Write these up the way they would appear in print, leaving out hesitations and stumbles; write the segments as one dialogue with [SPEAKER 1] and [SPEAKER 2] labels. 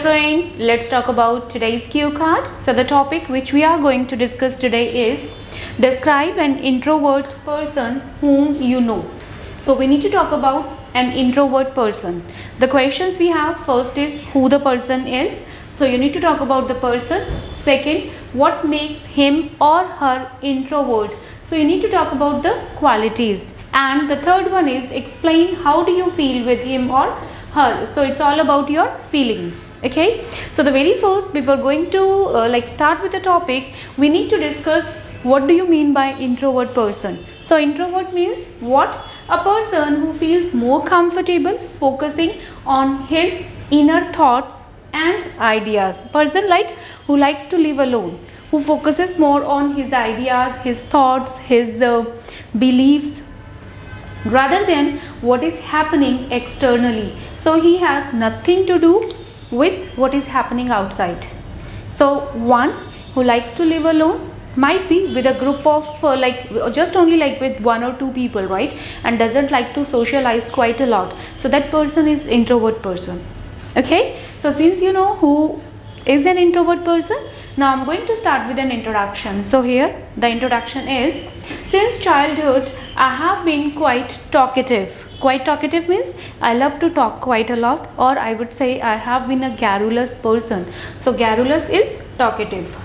[SPEAKER 1] friends, let's talk about today's cue card. So the topic which we are going to discuss today is describe an introvert person whom you know. So we need to talk about an introvert person. The questions we have, first is who the person is. So you need to talk about the person. Second, what makes him or her introvert. So you need to talk about the qualities. And the third one is explain how do you feel with him or her. So it's all about your feelings. Okay, so the very first, before going to start with the topic, we need to discuss what do you mean by introvert person. So introvert means what? A person who feels more comfortable focusing on his inner thoughts and ideas. Person who likes to live alone, who focuses more on his ideas, his thoughts, his beliefs, rather than what is happening externally. So he has nothing to do with what is happening outside. So one who likes to live alone might be with a group of just only with one or two people, right, and doesn't like to socialize quite a lot. So that person is introvert person. Okay, so since you know who is an introvert person, now I'm going to start with an introduction. So here the introduction is, since childhood I have been quite talkative. Quite talkative means I love to talk quite a lot, or I would say I have been a garrulous person. So garrulous is talkative.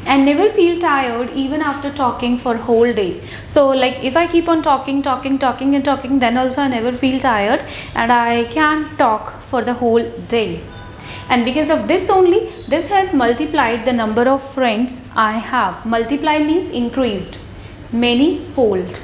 [SPEAKER 1] And never feel tired even after talking for whole day. So if I keep on talking, then also I never feel tired and I can talk for the whole day. And because of this only, this has multiplied the number of friends I have. Multiply means increased, many fold.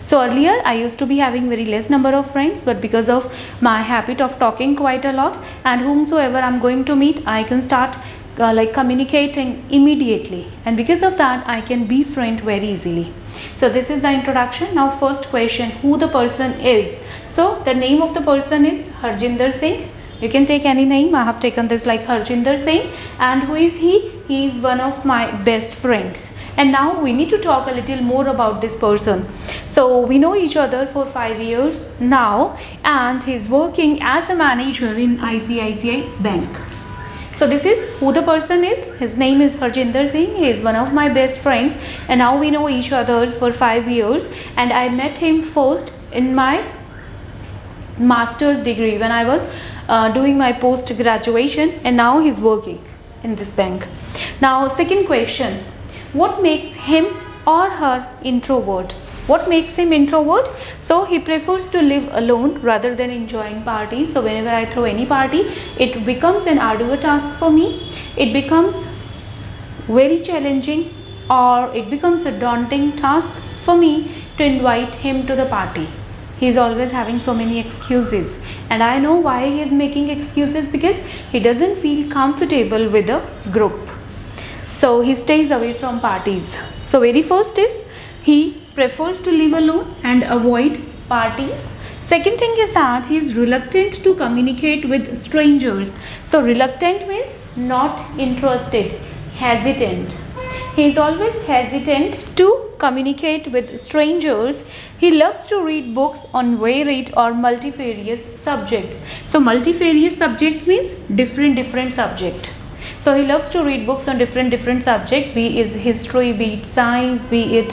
[SPEAKER 1] So earlier I used to be having very less number of friends, but because of my habit of talking quite a lot, and whomsoever I'm going to meet, I can start communicating immediately, and because of that I can befriend very easily. So this is the introduction. Now first question, who the person is. So the name of the person is Harjinder Singh. You can take any name. I have taken this like Harjinder Singh. And who is he? He is one of my best friends. And now we need to talk a little more about this person. So we know each other for 5 years now, and he is working as a manager in ICICI Bank. So this is who the person is. His name is Harjinder Singh. He is one of my best friends, and now we know each other for 5 years. And I met him first in my master's degree when I was doing my post graduation, and now he's working in this bank. Now second question, what makes him or her introvert? What makes him introvert? So he prefers to live alone rather than enjoying parties. So whenever I throw any party, it becomes an arduous task for me. It becomes very challenging, or it becomes a daunting task for me to invite him to the party. He is always having so many excuses, and I know why he is making excuses, because he doesn't feel comfortable with a group. So he stays away from parties. So very first is he prefers to live alone and avoid parties. Second thing is that he is reluctant to communicate with strangers. So reluctant means not interested, hesitant. He is always hesitant to communicate with strangers. He loves to read books on varied or multifarious subjects. So multifarious subjects means different subject. So he loves to read books on different subjects, be it history, be it science, be it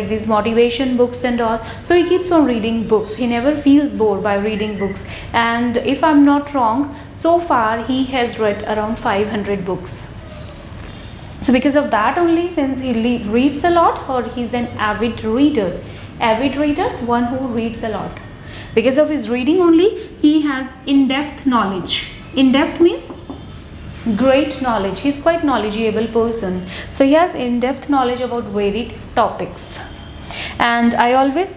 [SPEAKER 1] these motivation books and all. So he keeps on reading books. He never feels bored by reading books. And if I'm not wrong, so far he has read around 500 books. So because of that only, since he reads a lot, or he's an avid reader. Avid reader, one who reads a lot. Because of his reading only, he has in-depth knowledge. In-depth means great knowledge. He's quite knowledgeable person. So he has in-depth knowledge about varied topics. And I always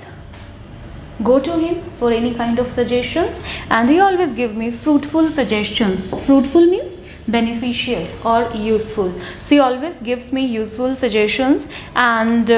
[SPEAKER 1] go to him for any kind of suggestions, and he always give me fruitful suggestions. Fruitful means beneficial or useful. So he always gives me useful suggestions. And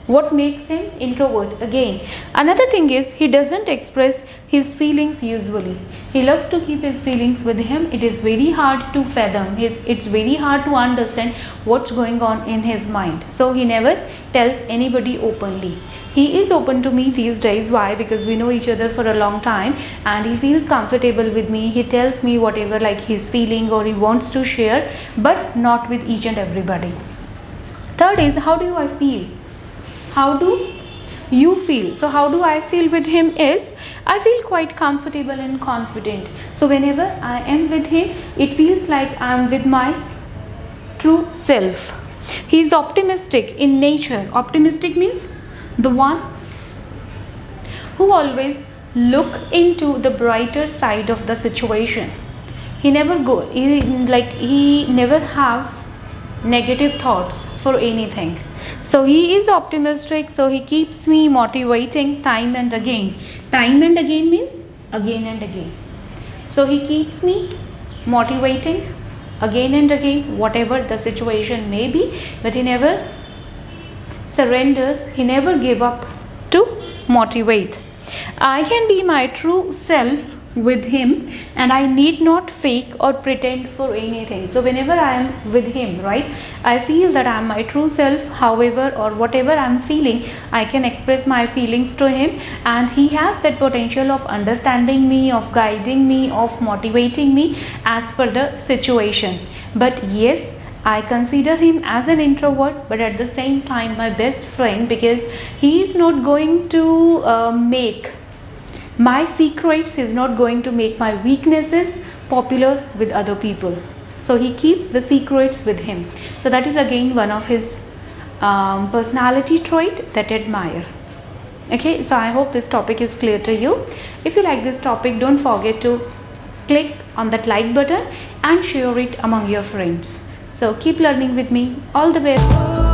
[SPEAKER 1] what makes him introvert? Again, another thing is he doesn't express his feelings usually. He loves to keep his feelings with him. It is very hard to fathom. It's very hard to understand what's going on in his mind. So he never tells anybody openly. He is open to me these days. Why? Because we know each other for a long time and he feels comfortable with me. He tells me whatever like he's feeling or he wants to share, but not with each and everybody. Third is, how do I feel? How do you feel? So how do I feel with him is, I feel quite comfortable and confident. So whenever I am with him, it feels like I am with my true self. He is optimistic in nature. Optimistic means the one who always look into the brighter side of the situation. He never he never have negative thoughts for anything. So he is optimistic, so he keeps me motivating time and again. Time and again means again and again. So he keeps me motivating again and again, whatever the situation may be, but he never surrender, he never give up to motivate. I can be my true self with him and I need not fake or pretend for anything. So whenever I am with him, right, I feel that I am my true self. However or whatever I am feeling, I can express my feelings to him and he has that potential of understanding me, of guiding me, of motivating me as per the situation. But yes, I consider him as an introvert, but at the same time my best friend, because he is not going to make my secrets, is not going to make my weaknesses popular with other people. So he keeps the secrets with him. So that is again one of his personality trait that I admire. Okay, so I hope this topic is clear to you. If you like this topic, don't forget to click on that like button and share it among your friends. So keep learning with me. All the best.